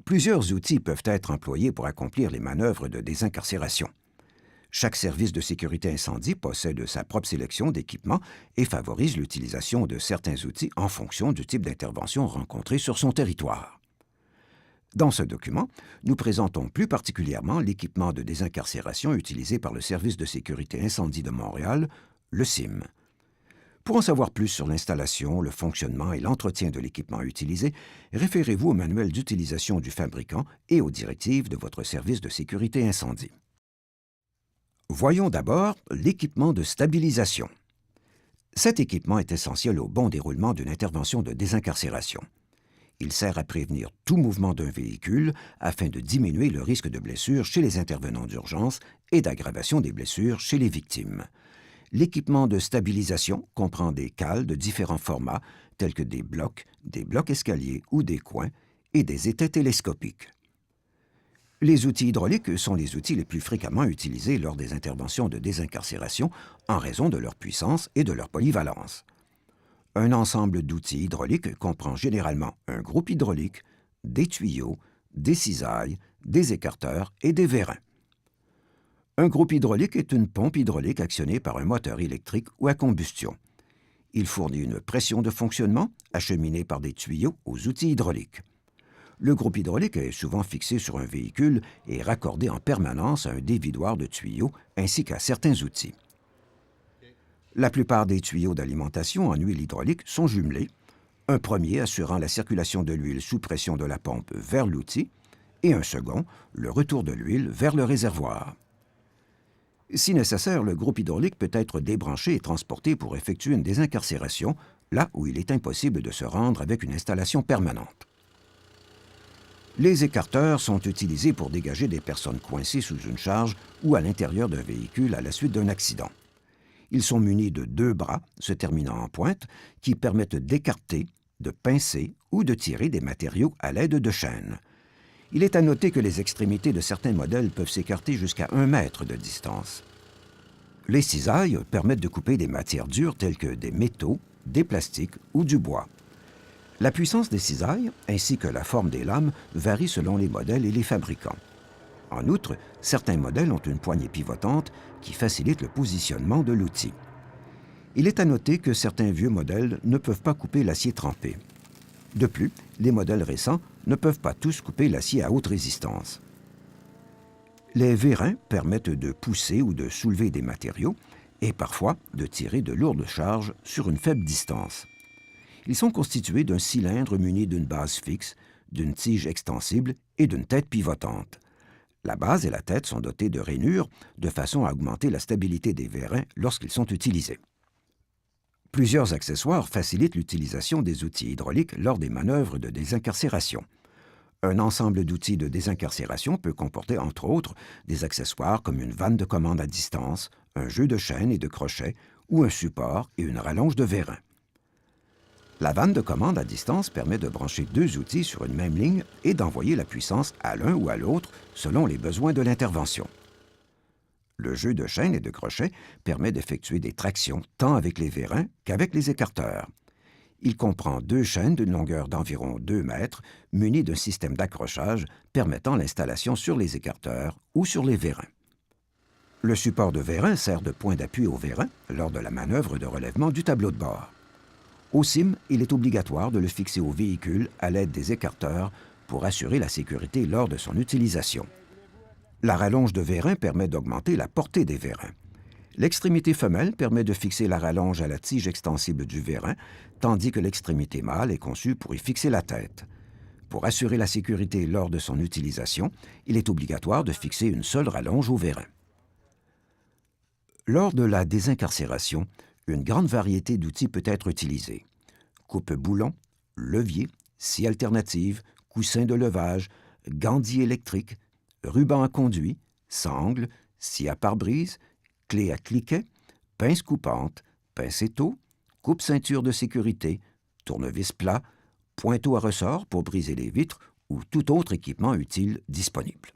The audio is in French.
Plusieurs outils peuvent être employés pour accomplir les manœuvres de désincarcération. Chaque service de sécurité incendie possède sa propre sélection d'équipements et favorise l'utilisation de certains outils en fonction du type d'intervention rencontré sur son territoire. Dans ce document, nous présentons plus particulièrement l'équipement de désincarcération utilisé par le Service de sécurité incendie de Montréal, le CIM. Pour en savoir plus sur l'installation, le fonctionnement et l'entretien de l'équipement utilisé, référez-vous au manuel d'utilisation du fabricant et aux directives de votre service de sécurité incendie. Voyons d'abord l'équipement de stabilisation. Cet équipement est essentiel au bon déroulement d'une intervention de désincarcération. Il sert à prévenir tout mouvement d'un véhicule afin de diminuer le risque de blessure chez les intervenants d'urgence et d'aggravation des blessures chez les victimes. L'équipement de stabilisation comprend des cales de différents formats, tels que des blocs escaliers ou des coins, et des étais télescopiques. Les outils hydrauliques sont les outils les plus fréquemment utilisés lors des interventions de désincarcération en raison de leur puissance et de leur polyvalence. Un ensemble d'outils hydrauliques comprend généralement un groupe hydraulique, des tuyaux, des cisailles, des écarteurs et des vérins. Un groupe hydraulique est une pompe hydraulique actionnée par un moteur électrique ou à combustion. Il fournit une pression de fonctionnement acheminée par des tuyaux aux outils hydrauliques. Le groupe hydraulique est souvent fixé sur un véhicule et raccordé en permanence à un dévidoir de tuyaux ainsi qu'à certains outils. La plupart des tuyaux d'alimentation en huile hydraulique sont jumelés, un premier assurant la circulation de l'huile sous pression de la pompe vers l'outil et un second, le retour de l'huile vers le réservoir. Si nécessaire, le groupe hydraulique peut être débranché et transporté pour effectuer une désincarcération, là où il est impossible de se rendre avec une installation permanente. Les écarteurs sont utilisés pour dégager des personnes coincées sous une charge ou à l'intérieur d'un véhicule à la suite d'un accident. Ils sont munis de 2 bras, se terminant en pointe, qui permettent d'écarter, de pincer ou de tirer des matériaux à l'aide de chaînes. Il est à noter que les extrémités de certains modèles peuvent s'écarter jusqu'à 1 mètre de distance. Les cisailles permettent de couper des matières dures telles que des métaux, des plastiques ou du bois. La puissance des cisailles, ainsi que la forme des lames, varie selon les modèles et les fabricants. En outre, certains modèles ont une poignée pivotante qui facilite le positionnement de l'outil. Il est à noter que certains vieux modèles ne peuvent pas couper l'acier trempé. De plus, les modèles récents ne peuvent pas tous couper l'acier à haute résistance. Les vérins permettent de pousser ou de soulever des matériaux et parfois de tirer de lourdes charges sur une faible distance. Ils sont constitués d'un cylindre muni d'une base fixe, d'une tige extensible et d'une tête pivotante. La base et la tête sont dotées de rainures de façon à augmenter la stabilité des vérins lorsqu'ils sont utilisés. Plusieurs accessoires facilitent l'utilisation des outils hydrauliques lors des manœuvres de désincarcération. Un ensemble d'outils de désincarcération peut comporter, entre autres, des accessoires comme une vanne de commande à distance, un jeu de chaînes et de crochets ou un support et une rallonge de vérin. La vanne de commande à distance permet de brancher 2 outils sur une même ligne et d'envoyer la puissance à l'un ou à l'autre selon les besoins de l'intervention. Le jeu de chaînes et de crochets permet d'effectuer des tractions tant avec les vérins qu'avec les écarteurs. Il comprend 2 chaînes d'une longueur d'environ 2 mètres munies d'un système d'accrochage permettant l'installation sur les écarteurs ou sur les vérins. Le support de vérin sert de point d'appui au vérin lors de la manœuvre de relèvement du tableau de bord. Au CIM, il est obligatoire de le fixer au véhicule à l'aide des écarteurs pour assurer la sécurité lors de son utilisation. La rallonge de vérin permet d'augmenter la portée des vérins. L'extrémité femelle permet de fixer la rallonge à la tige extensible du vérin, tandis que l'extrémité mâle est conçue pour y fixer la tête. Pour assurer la sécurité lors de son utilisation, il est obligatoire de fixer une seule rallonge au vérin. Lors de la désincarcération, une grande variété d'outils peut être utilisée. Coupe-boulons, levier, scie alternative, coussin de levage, gandis électrique, ruban à conduit, sangle, scie à pare-brise, clé à cliquet, pince coupante, pince étau, coupe-ceinture de sécurité, tournevis plat, pointeau à ressort pour briser les vitres ou tout autre équipement utile disponible.